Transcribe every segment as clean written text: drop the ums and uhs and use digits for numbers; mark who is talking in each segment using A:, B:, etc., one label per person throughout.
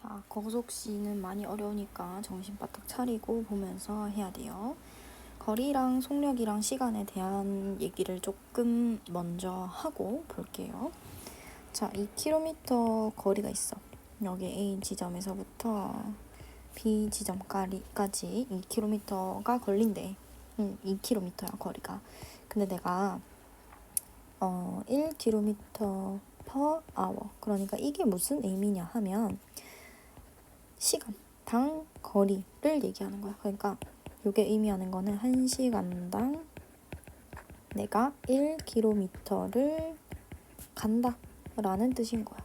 A: 자, 거속시는 많이 어려우니까 정신 바짝 차리고 보면서 해야 돼요. 거리랑 속력이랑 시간에 대한 얘기를 조금 먼저 하고 볼게요. 자, 2km 거리가 있어. 여기 A 지점에서부터 B 지점까지 2km가 걸린대. 2km야 거리가. 근데 내가 1km per hour. 그러니까 이게 무슨 의미냐 하면 시간, 당 거리를 얘기하는 거야. 그러니까 이게 의미하는 거는 1시간당 내가 1km를 간다 라는 뜻인 거야.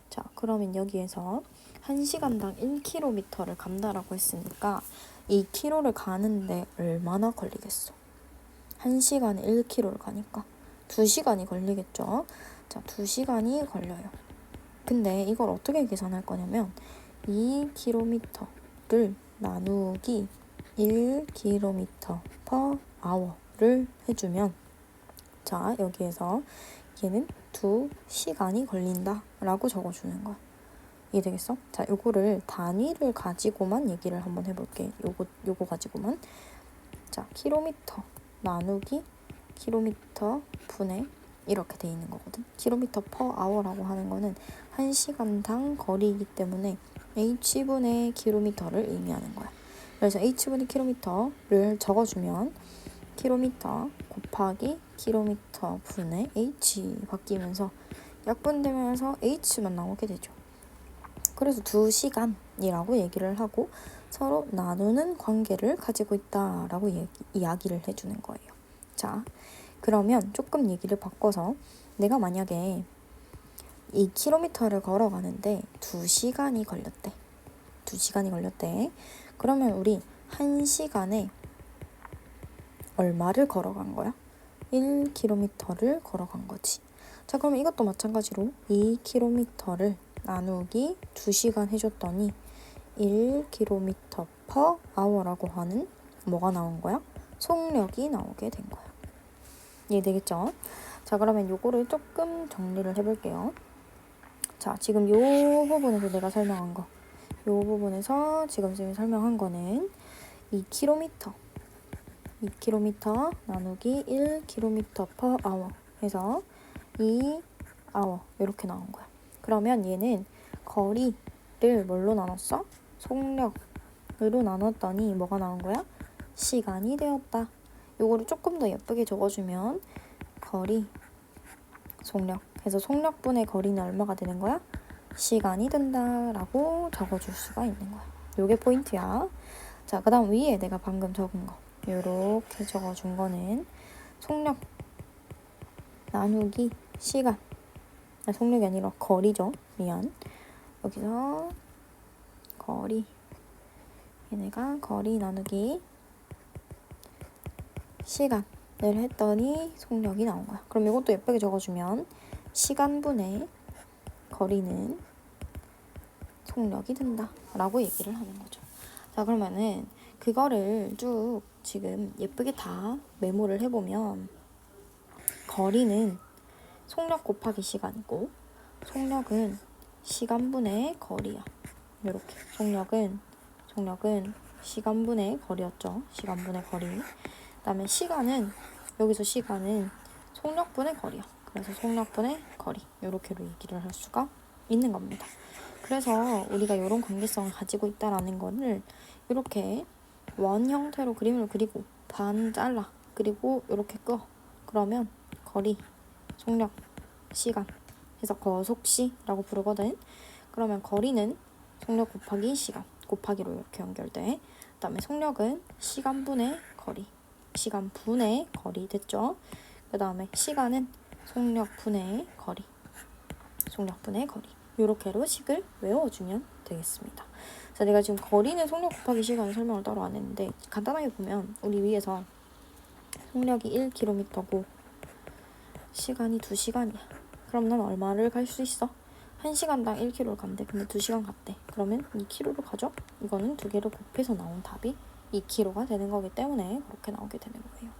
A: 자, 그러면 여기에서 1시간당 1km를 간다라고 했으니까 2km를 가는데 얼마나 걸리겠어? 1시간에 1km를 가니까 2시간이 걸리겠죠? 자, 2시간이 걸려요. 근데 이걸 어떻게 계산할 거냐면 2km를 나누기 1km per hour를 해주면, 자, 여기에서 얘는 2시간이 걸린다 라고 적어주는 거야. 이해되겠어? 자, 요거를 단위를 가지고만 얘기를 한번 해볼게. 요거 가지고만. 자, 킬로미터 나누기 킬로미터 분의 이렇게 돼 있는 거거든. 킬로미터 per hour라고 하는 거는 1시간당 거리이기 때문에 h분의 킬로미터를 의미하는 거야. 그래서 h분의 킬로미터를 적어주면 킬로미터 곱하기 킬로미터 분의 h 바뀌면서 약분되면서 h만 나오게 되죠. 그래서 2시간이라고 얘기를 하고 서로 나누는 관계를 가지고 있다라고 이야기를 해주는 거예요. 자, 그러면 조금 얘기를 바꿔서 내가 만약에 2km를 걸어가는데 2시간이 걸렸대. 2시간이 걸렸대. 그러면 우리 1시간에 얼마를 걸어간 거야? 1km를 걸어간 거지. 자, 그럼 이것도 마찬가지로 2km를 나누기 2시간 해줬더니 1km per hour라고 하는 뭐가 나온 거야? 속력이 나오게 된 거야. 이해되겠죠? 자, 그러면 요거를 조금 정리를 해볼게요. 자, 지금 요 부분에서 내가 설명한 거, 요 부분에서 지금 설명한 거는 2km 나누기 1km per hour 해서 2hour 이렇게 나온 거야. 그러면 얘는 거리를 뭘로 나눴어? 속력으로 나눴더니 뭐가 나온 거야? 시간이 되었다. 요거를 조금 더 예쁘게 적어주면 거리, 속력 해서 속력분의 거리는 얼마가 되는 거야? 시간이 된다라고 적어줄 수가 있는 거야. 요게 포인트야. 자, 그 다음 위에 내가 방금 적은 거 요렇게 적어준 거는 속력 나누기 시간, 속력이 아니라 거리죠. 미안. 여기서 거리, 얘네가 거리 나누기 시간을 했더니 속력이 나온 거야. 그럼 이것도 예쁘게 적어주면 시간분의 거리는 속력이 된다 라고 얘기를 하는 거죠. 자, 그러면은 그거를 쭉 지금 예쁘게 다 메모를 해보면 거리는 속력 곱하기 시간이고 속력은 시간분의 거리야. 이렇게 속력은 시간분의 거리였죠. 시간분의 거리. 그다음에 시간은 여기서 시간은 속력분의 거리야. 그래서 속력분의 거리 이렇게로 얘기를 할 수가 있는 겁니다. 그래서 우리가 이런 관계성을 가지고 있다라는 거를 이렇게 원 형태로 그림을 그리고 반 잘라 그리고 이렇게 끄어. 그러면 거리, 속력, 시간 해서 거속시라고 부르거든. 그러면 거리는 속력 곱하기 시간 곱하기로 이렇게 연결돼. 그다음에 속력은 시간분의 거리, 시간분의 거리 됐죠. 그다음에 시간은 속력분의 거리, 속력분의 거리. 요렇게로 식을 외워주면 되겠습니다. 자, 내가 지금 거리는 속력 곱하기 시간을 설명을 따로 안 했는데 간단하게 보면 우리 위에서 속력이 1km고 시간이 2시간이야. 그럼 난 얼마를 갈 수 있어? 1시간당 1km를 간대. 근데 2시간 갔대. 그러면 2km를 가죠? 이거는 두 개를 곱해서 나온 답이 2km가 되는 거기 때문에 그렇게 나오게 되는 거예요.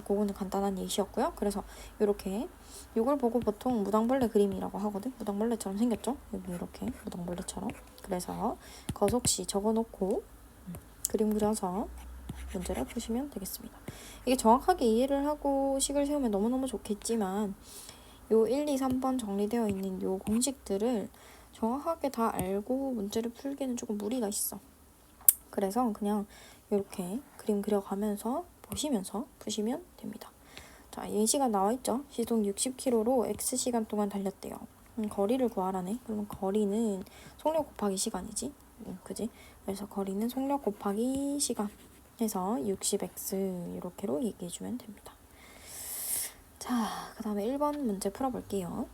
A: 그거는 간단한 예시였고요. 그래서 이렇게 이걸 보고 보통 무당벌레 그림이라고 하거든. 무당벌레처럼 생겼죠? 여기 이렇게 무당벌레처럼. 그래서 거속시 적어놓고 그림 그려서 문제를 푸시면 되겠습니다. 이게 정확하게 이해를 하고 식을 세우면 너무너무 좋겠지만 요 1, 2, 3번 정리되어 있는 요 공식들을 정확하게 다 알고 문제를 풀기는 조금 무리가 있어. 그래서 그냥 이렇게 그림 그려가면서 보시면서 푸시면 됩니다. 자, 예시가 나와있죠? 시속 60km로 X시간 동안 달렸대요. 거리를 구하라네. 그러면 거리는 속력 곱하기 시간이지. 그지? 그래서 거리는 속력 곱하기 시간 해서 60x 이렇게로 얘기해주면 됩니다. 자, 그 다음에 1번 문제 풀어볼게요.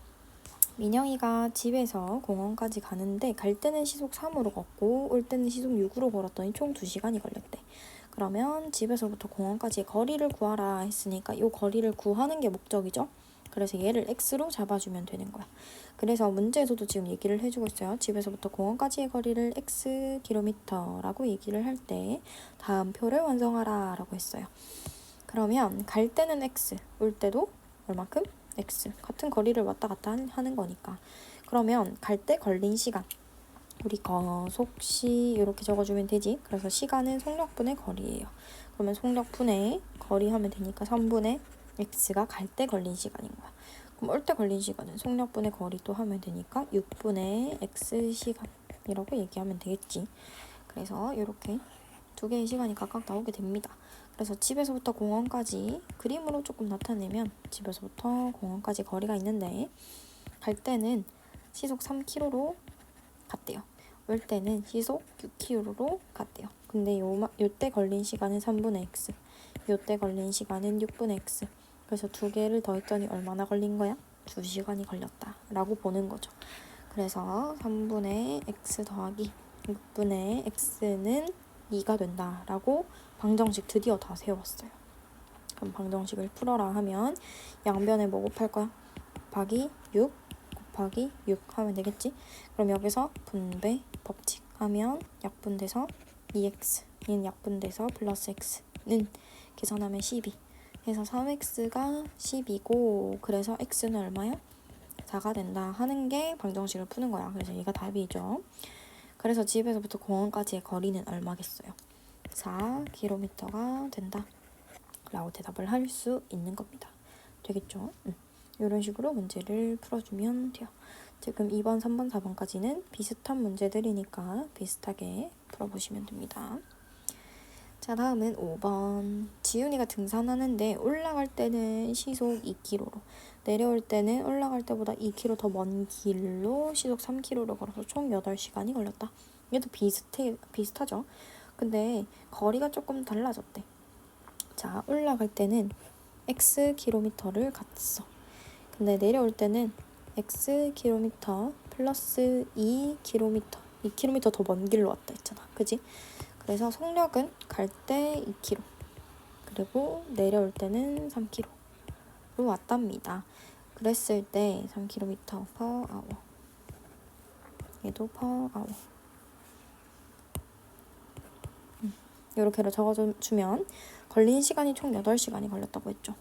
A: 민영이가 집에서 공원까지 가는데 갈 때는 시속 3으로 걷고 올 때는 시속 6으로 걸었더니 총 2시간이 걸렸대. 그러면 집에서부터 공원까지의 거리를 구하라 했으니까 이 거리를 구하는 게 목적이죠. 그래서 얘를 x로 잡아주면 되는 거야. 그래서 문제에서도 지금 얘기를 해주고 있어요. 집에서부터 공원까지의 거리를 x km라고 얘기를 할 때 다음 표를 완성하라 라고 했어요. 그러면 갈 때는 x, 올 때도 얼마큼? x. 같은 거리를 왔다 갔다 하는 거니까. 그러면 갈 때 걸린 시간. 우리 거속시 이렇게 적어주면 되지. 그래서 시간은 속력분의 거리예요. 그러면 속력분의 거리 하면 되니까 3분의 x가 갈 때 걸린 시간인 거야. 그럼 올 때 걸린 시간은 속력분의 거리 또 하면 되니까 6분의 x시간이라고 얘기하면 되겠지. 그래서 이렇게 두 개의 시간이 각각 나오게 됩니다. 그래서 집에서부터 공원까지 그림으로 조금 나타내면 집에서부터 공원까지 거리가 있는데 갈 때는 시속 3km로 갔대요. 올 때는 시속 6km로 갔대요. 근데 요때 걸린 시간은 3분의 x, 요때 걸린 시간은 6분의 x. 그래서 두 개를 더했더니 얼마나 걸린 거야? 2시간이 걸렸다 라고 보는 거죠. 그래서 3분의 x 더하기 6분의 x는 2가 된다 라고 방정식 드디어 다 세웠어요. 그럼 방정식을 풀어라 하면 양변에 뭐 곱할 거야? 곱하기 6 곱하기 6 하면 되겠지? 그럼 여기서 분배 법칙 하면 약분돼서 2x 는 약분돼서 플러스 x는 계산하면 12 해서 3x가 10이고 그래서 x는 얼마야? 4가 된다 하는 게 방정식을 푸는 거야. 그래서 얘가 답이죠. 그래서 집에서부터 공원까지의 거리는 얼마겠어요? 4km가 된다 라고 대답을 할 수 있는 겁니다. 되겠죠? 이런 식으로 문제를 풀어주면 돼요. 지금 2번, 3번, 4번까지는 비슷한 문제들이니까 비슷하게 풀어보시면 됩니다. 자, 다음은 5번. 지훈이가 등산하는데 올라갈 때는 시속 2km로 내려올 때는 올라갈 때보다 2km 더 먼 길로 시속 3km로 걸어서 총 8시간이 걸렸다. 얘도 비슷하죠? 근데 거리가 조금 달라졌대. 자, 올라갈 때는 x km를 갔어. 근데 내려올 때는 x km 플러스 2km 2km 더 먼 길로 왔다 했잖아. 그지? 그래서 속력은 갈 때 2km 그리고 내려올 때는 3km로 왔답니다. 그랬을 때 3km per hour 얘도 per hour 이렇게로 적어주면 걸린 시간이 총 8시간이 걸렸다고 했죠.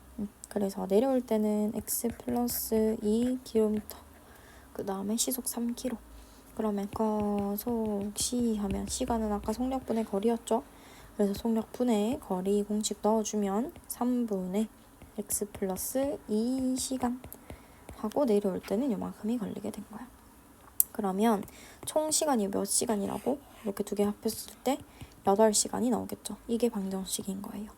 A: 그래서 내려올 때는 x 플러스 2km 그 다음에 시속 3km 그러면 거속시 하면 시간은 아까 속력분의 거리였죠. 그래서 속력분의 거리 공식 넣어주면 3분의 x 플러스 2시간 하고 내려올 때는 요만큼이 걸리게 된 거야. 그러면 총 시간이 몇 시간이라고? 이렇게 두 개 합했을 때 8시간이 나오겠죠. 이게 방정식인 거예요.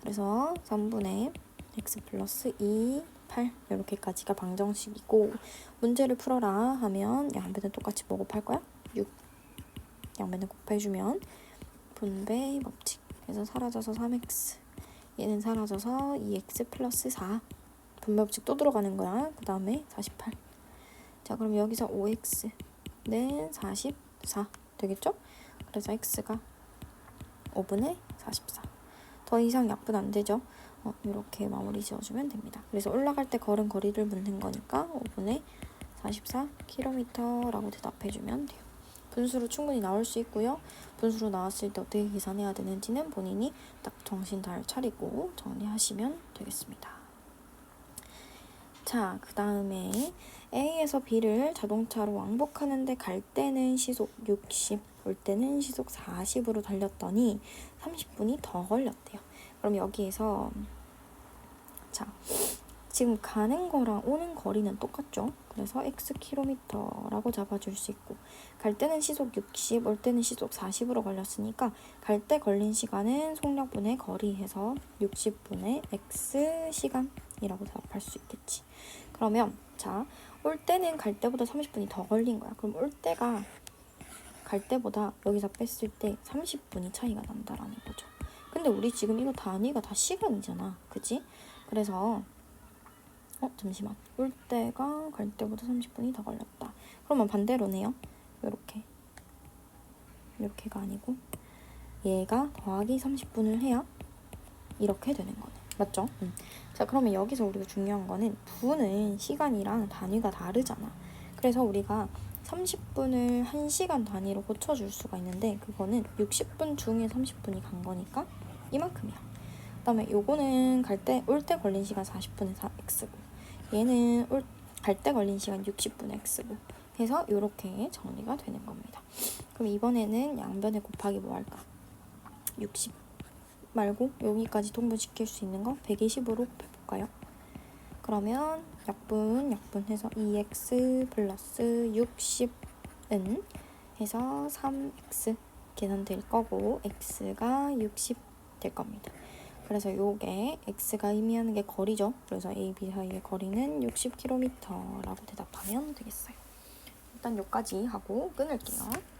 A: 그래서 3분의 x 플러스 2, 8 이렇게까지가 방정식이고 문제를 풀어라 하면 양변은 똑같이 뭐 곱할 거야? 6 양변을 곱해주면 분배 법칙 그래서 사라져서 3x 얘는 사라져서 2x 플러스 4 분배 법칙 또 들어가는 거야. 그 다음에 48 자 그럼 여기서 5x는 44 되겠죠? 그래서 x가 5분의 44 더 이상 약분 안 되죠? 이렇게 마무리 지어주면 됩니다. 그래서 올라갈 때 걸은 거리를 묻는 거니까 5분의 44km라고 대답해주면 돼요. 분수로 충분히 나올 수 있고요. 분수로 나왔을 때 어떻게 계산해야 되는지는 본인이 딱 정신 잘 차리고 정리하시면 되겠습니다. 자, 그 다음에 A에서 B를 자동차로 왕복하는데 갈 때는 시속 60, 올 때는 시속 40으로 달렸더니 30분이 더 걸렸대요. 그럼 여기에서 자, 지금 가는 거랑 오는 거리는 똑같죠? 그래서 Xkm라고 잡아줄 수 있고 갈 때는 시속 60, 올 때는 시속 40으로 걸렸으니까 갈 때 걸린 시간은 속력분의 거리 해서 60분의 X시간이라고 대답할 수 있겠지. 그러면 자, 올 때는 갈 때보다 30분이 더 걸린 거야. 그럼 올 때가 갈 때보다 여기서 뺐을 때 30분이 차이가 난다라는 거죠. 근데 우리 지금 이거 단위가 다 시간이잖아. 그치? 그래서 잠시만. 올 때가 갈 때보다 30분이 더 걸렸다. 그러면 반대로네요. 이렇게가 아니고 얘가 더하기 30분을 해야 이렇게 되는 거네. 맞죠? 자, 그러면 여기서 우리가 중요한 거는 분은 시간이랑 단위가 다르잖아. 그래서 우리가 30분을 1시간 단위로 고쳐줄 수가 있는데 그거는 60분 중에 30분이 간 거니까 이만큼이야. 그 다음에 요거는 올 때 걸린 시간 40분의 X고 얘는 갈 때 걸린 시간 60분의 X고 해서 이렇게 정리가 되는 겁니다. 그럼 이번에는 양변에 곱하기 뭐 할까? 60 말고 여기까지 통분시킬 수 있는 거 120으로 곱해볼까요? 그러면 약분 해서 2x 플러스 60은 해서 3x 계산될 거고 x가 60 될 겁니다. 그래서 요게 x가 의미하는 게 거리죠. 그래서 A, B 사이의 거리는 60km라고 대답하면 되겠어요. 일단 여기까지 하고 끊을게요.